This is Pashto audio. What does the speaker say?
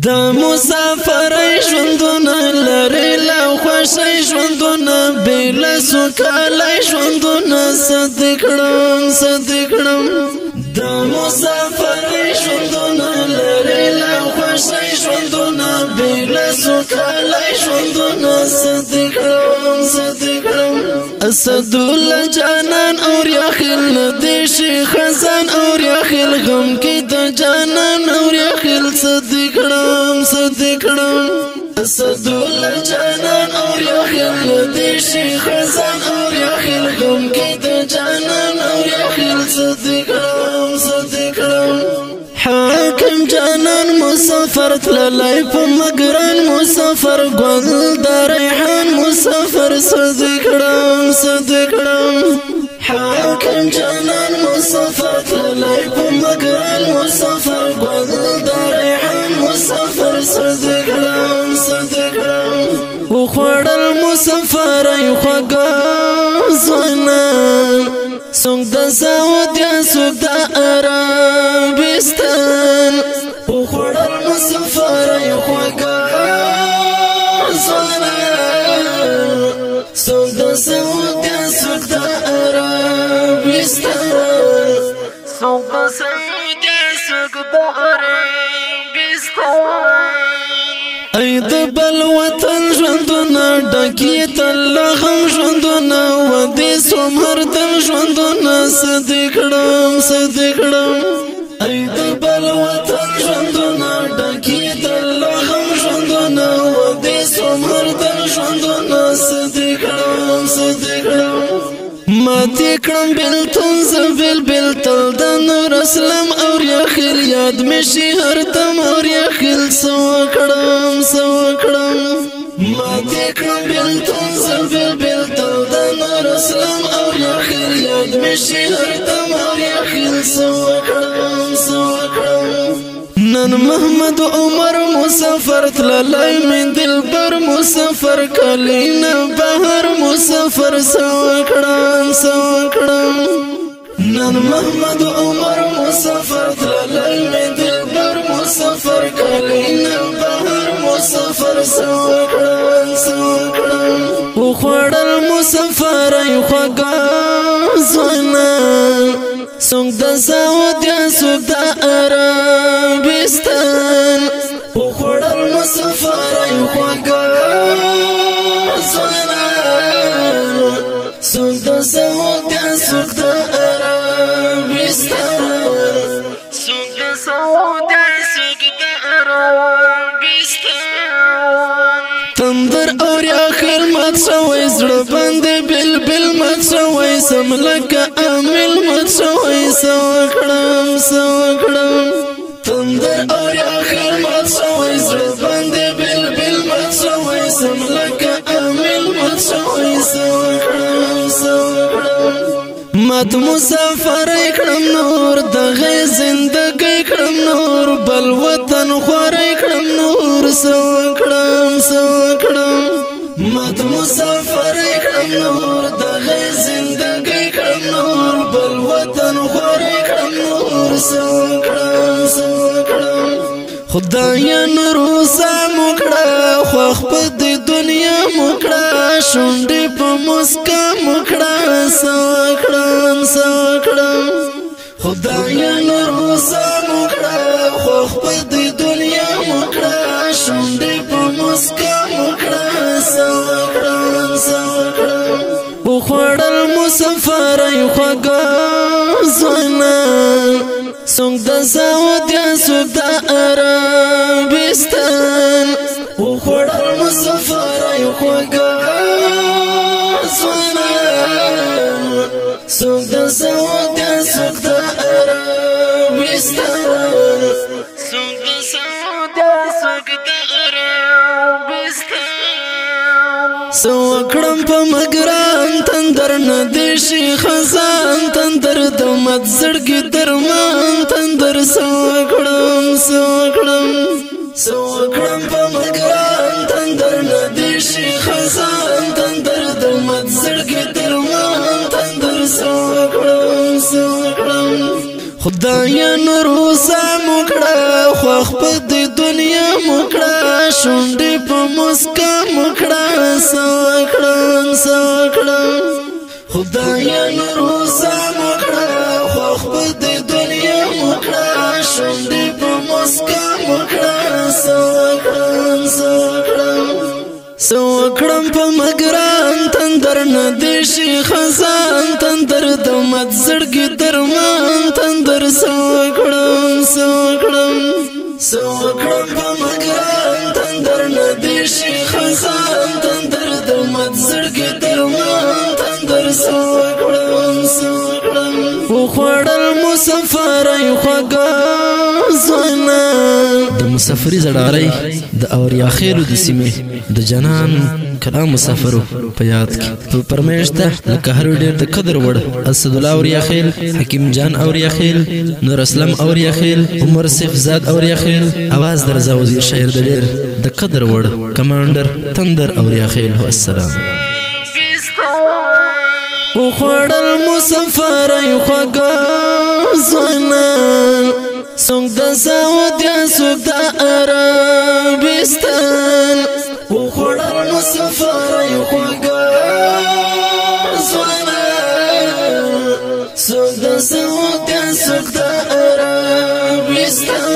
دا مسافر ژوندونه لري لا خوشي ژوندونه بلا سوکاله ژوندونه صدقړم دا مسافر ژوندونه لري لا خوشي ژوندونه بلا سوکاله ژوندونه صدقړم اسد الله جانان اور یخل دیش خزان اور یخل غم کی د جانان اور یخل صدقړم اسد الله جانان اور یخل دیش خزان اور یخل غم کی د جانان اور یخل صدقړم حاکم جانان مسافر تللی په مگران مسافر گل د ریحان مسافر صدقړم حاکم جانان مسافر تللی په مگران مسافر گل د ریحان مسافر صدقړم وخوړل مسافر ای خوږه ځوانان څوک د سعودیا څوک د عربستان وخوړل مسافر ای خوږه ځوانان څوک د سعودیا څوک د عربستان څوک د سعودیا څوک د عربستان ای د بل وطن ژوندونه ډکې تل غم ژوندونه و دې سومر دم ژوندونه صدقړم ای د بل وطن ژوندونه ډکې تل غم ژوندونه و دې سومر دم ژوندونه صدقړم ماتی کړم بلتون زبل بلتل د نور اسلام اور یخل یاد مشي هر دم اور یخل سو کړم ماتی کړم بلتون زبل بلتل د نور اسلام اور یخل یاد مشي هر دم اور یخل سو کړم نن محمد عمر مسافر تللی من دلبر مسافر کلینا بهر مسافر سوکړم نن محمد عمر مسافر تللی من دلبر مسافر کلینا بهر مسافر سوکړم وخوړل مسافر ای خوږه ځوانان څوک د سعودیا څوک د عربستان وخوړل مسافر ای خوږه ځوانان څوک د سعودیا څوک د عربستان څوک د سعودیا څوک د عربستان تندر اور یخل مات شوی زړه باندې بلبل مات شوی سم لکه عامل مات شوی سوکړم تندر اور یخل مات شوی زړه باندې بلبل مات شوی سم لکه عامل مات شوی سوکړم مات مسافر کړم نور دغه زندګۍ کړم نور بل وطن خور کړم نور سوکړم مات مسافر کړم نور دغه زندګۍ کړم نور بل وطن خور کړم نور سوکړم خدایا نور سمکړه خوخ په دنیا مکړه شونډې په مسکا مکړه سوکړم خدایا نور سمکړه خوخ په دنیا مکړه شونډې په مسکا مکړه سوکړم وخوړل مسافر ای خوږه ځوانان څوک د سعودیا څوک د عربستان وخوړل مسافر ای خوږه ځوانان څوک د سعودیا څوک د عربستان څوک د سعودیا څوک د عربستان سوکړم په مګران تندر نه دیشي خزان تندر د مت زړګي درمان تندر سوکړم په مګران تندر نه دیشي خزان تندر د مت زړګي درمان تندر سوکړم خدایا نور سمکړه خوخ په دنیا سوکړم سوکړم خدایا نور وسام وکړه خو خپل دنیا وکړه شوندې په مسکا وکړه سوکړم سوکړم سوکړم په مګران تندر ندشي خزان تندر د مت زړګي درمان تندر سوکړم سوکړم سوکړم په مګران تندر ندشي خزان تندر د مت زړګي درمان تندر سوکړم سوکړم وخړل مسافر خوګا زونه د مسافری زړاري د اوریا خیرو د سیمه د جنان کلام مسافرو په یاد کې په پرمیشته لکه هر ډیر د قدر وړ اسد الله اوریا خیل حکیم جان اوریا خیل نور اسلام اوریا خیل عمر سیف زاد اوریا خیل आवाज درځه وزیر شاعر د ډیر د قدر وړ کمانډر تندر اوریا خیل السلام وخړل مسافر خوګا زونه څنګه د سعودي څوک د عربستان وخړل مسافر خوګا زونه څنګه د سعودي څوک د عربستان